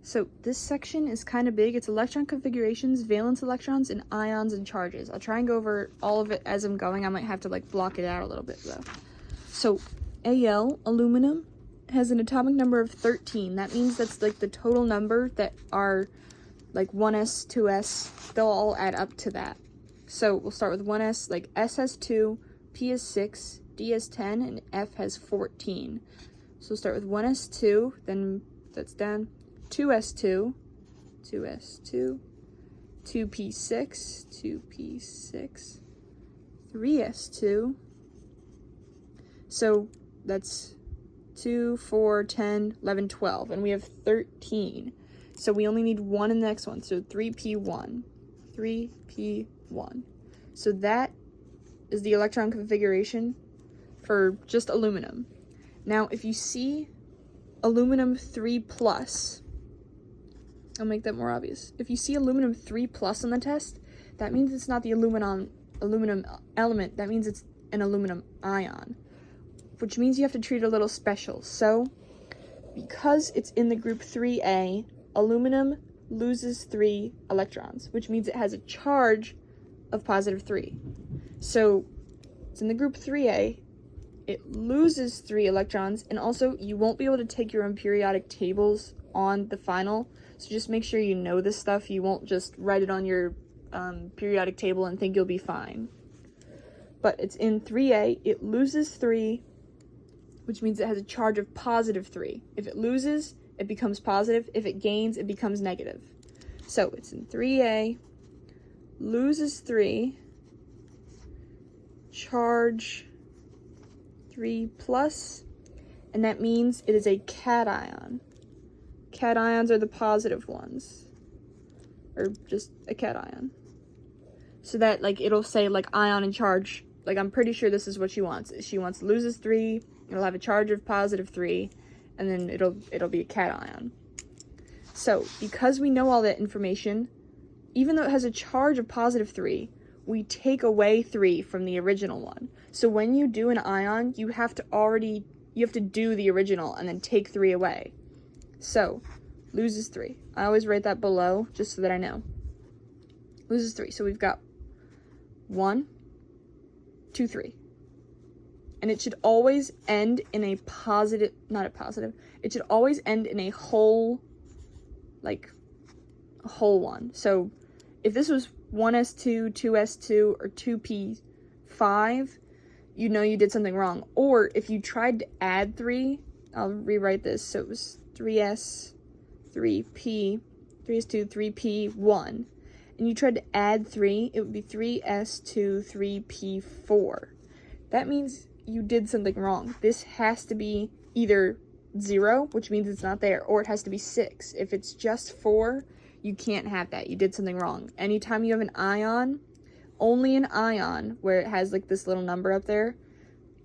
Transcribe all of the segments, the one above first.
So this section is kind of big. It's electron configurations, valence electrons, and ions and charges. I'll try and go over all of it as I'm going. I might have to like block it out a little bit though. So Al, aluminum, has an atomic number of 13. That means that's like the total number that are like 1s, 2s, they'll all add up to that. So we'll start with 1s, like S has 2, P has 6, D has 10, and F has 14. So we'll start with 1s2, then that's done. 2s2, 2s2, 2p6, 2p6, 3s2. So that's 2, 4, 10, 11, 12, and we have 13. So we only need one in the next one, so 3p1, 3p1. So that is the electron configuration for just aluminum. Now, if you see aluminum 3+, I'll make that more obvious. If you see aluminum 3+ on the test, that means it's not the aluminum element, that means it's an aluminum ion, which means you have to treat it a little special. So, because it's in the group 3A, aluminum loses 3 electrons, which means it has a charge of +3. So, it's in the group 3A, it loses 3 electrons, and also you won't be able to take your own periodic tables on the final, so just make sure you know this stuff. You won't just write it on your periodic table and think you'll be fine. But it's in 3A, it loses 3, which means it has a charge of +3. If it loses, it becomes positive. If it gains, it becomes negative. So it's in 3A, loses 3, charge 3+, and that means it is a cation. Cations are the positive ones, or just a cation. So that, like, it'll say, like, ion and charge. Like, I'm pretty sure this is what she wants. She wants loses 3, it'll have a charge of +3, and then it'll be a cation. So, because we know all that information, even though it has a charge of +3, we take away 3 from the original one. So when you do an ion, you have to do the original and then take 3 away. So, loses 3. I always write that below just so that I know. Loses 3. So we've got 1, 2, 3. And it should always end in a positive, not a positive, it should always end in a whole, like, a whole one. So if this was 1s2, 2s2, or 2p5, you know you did something wrong. Or if you tried to add 3, I'll rewrite this, so it was 3s, 3p, 3s2, 3p1, and you tried to add 3, it would be 3s2, 3p4. That means you did something wrong. This has to be either 0, which means it's not there, or it has to be 6. If it's just 4, you can't have that. You did something wrong. Anytime you have an ion, only an ion where it has like this little number up there,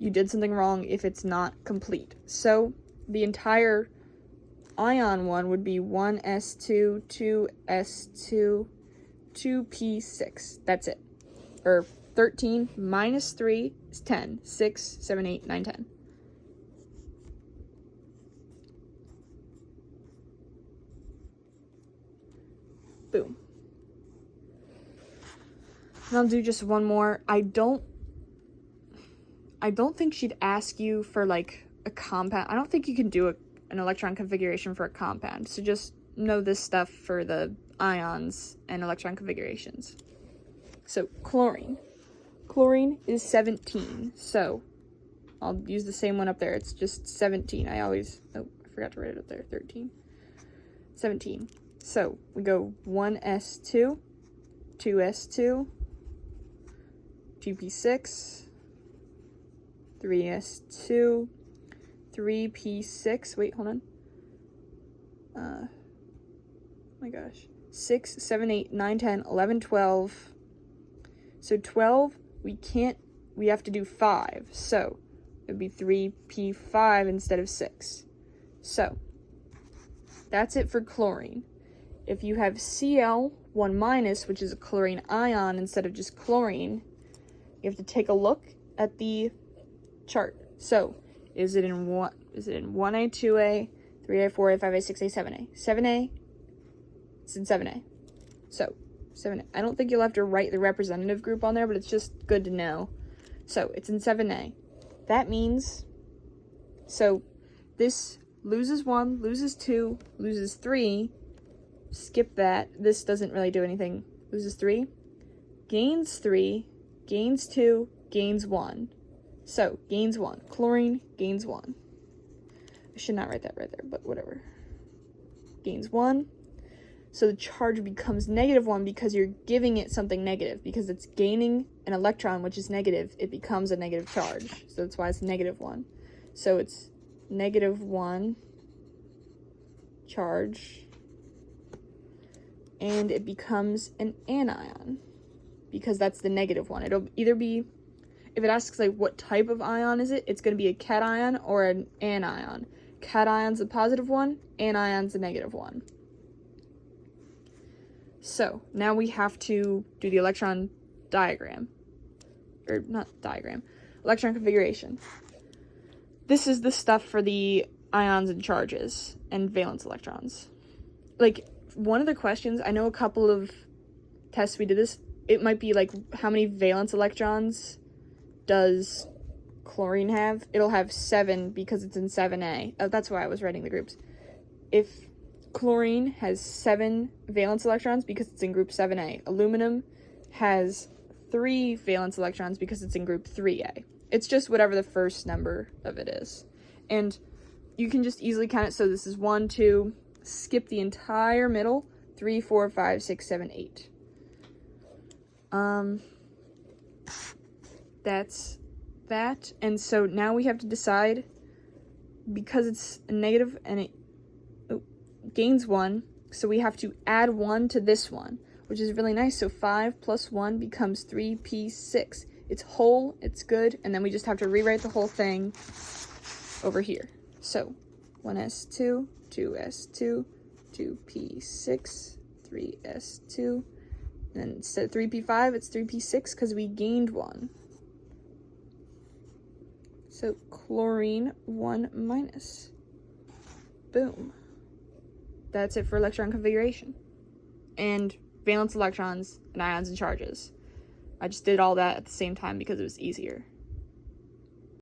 you did something wrong if it's not complete. So the entire ion one would be 1s2, 2s2, 2p6. That's it. Or 13 minus 3 is 10. 6, 7, 8, 9, 10. Boom. And I'll do just one more. I don't think she'd ask you for like a compound. I don't think you can do an electron configuration for a compound. So just know this stuff for the ions and electron configurations. So chlorine. Chlorine is 17. So I'll use the same one up there. It's just 17. I forgot to write it up there. 13. 17. So we go 1s2, 2s2, 2p6, 3s2, 3p6, wait, hold on. Oh my gosh. 6, 7, 8, 9, 10, 11, 12. So 12, we have to do 5. So it would be 3p5 instead of 6. So that's it for chlorine. If you have Cl1-, which is a chlorine ion instead of just chlorine, you have to take a look at the chart. So, is it in 1A, 2A, 3A, 4A, 5A, 6A, 7A? 7A It's in 7A. So, 7A. I don't think you'll have to write the representative group on there, but it's just good to know. So, it's in 7A. That means, so this loses 1, loses 2, loses 3. Skip that. This doesn't really do anything. Loses 3, gains 3, gains 2, gains 1. So, gains 1. Chlorine gains 1. I should not write that right there, but whatever. Gains 1. So the charge becomes -1 because you're giving it something negative. Because it's gaining an electron, which is negative, it becomes a negative charge. So that's why it's -1. So it's -1 charge. And it becomes an anion. Because that's the -1. It'll either be, if it asks like what type of ion is it, it's going to be a cation or an anion. Cation's the positive one, anion's the -1. So, now we have to do the electron diagram. Or, not diagram. Electron configuration. This is the stuff for the ions and charges and valence electrons. Like, one of the questions, I know a couple of tests we did this, it might be like, how many valence electrons does chlorine have? It'll have 7 because it's in 7A. That's why I was writing the groups. If chlorine has 7 valence electrons because it's in group 7A. Aluminum has 3 valence electrons because it's in group 3A. It's just whatever the first number of it is. And you can just easily count it. So this is 1, 2, skip the entire middle, 3, 4, 5, 6, 7, 8. That's that. And so now we have to decide, because it's a negative and it gains 1, so we have to add 1 to this one, which is really nice. So 5 plus 1 becomes 3p6. It's whole, it's good, and then we just have to rewrite the whole thing over here. So 1s2, 2s2, 2p6, 3s2, and instead of 3p5, it's 3p6 because we gained 1. So chlorine 1 minus. Boom. That's it for electron configuration. And valence electrons and ions and charges. I just did all that at the same time because it was easier.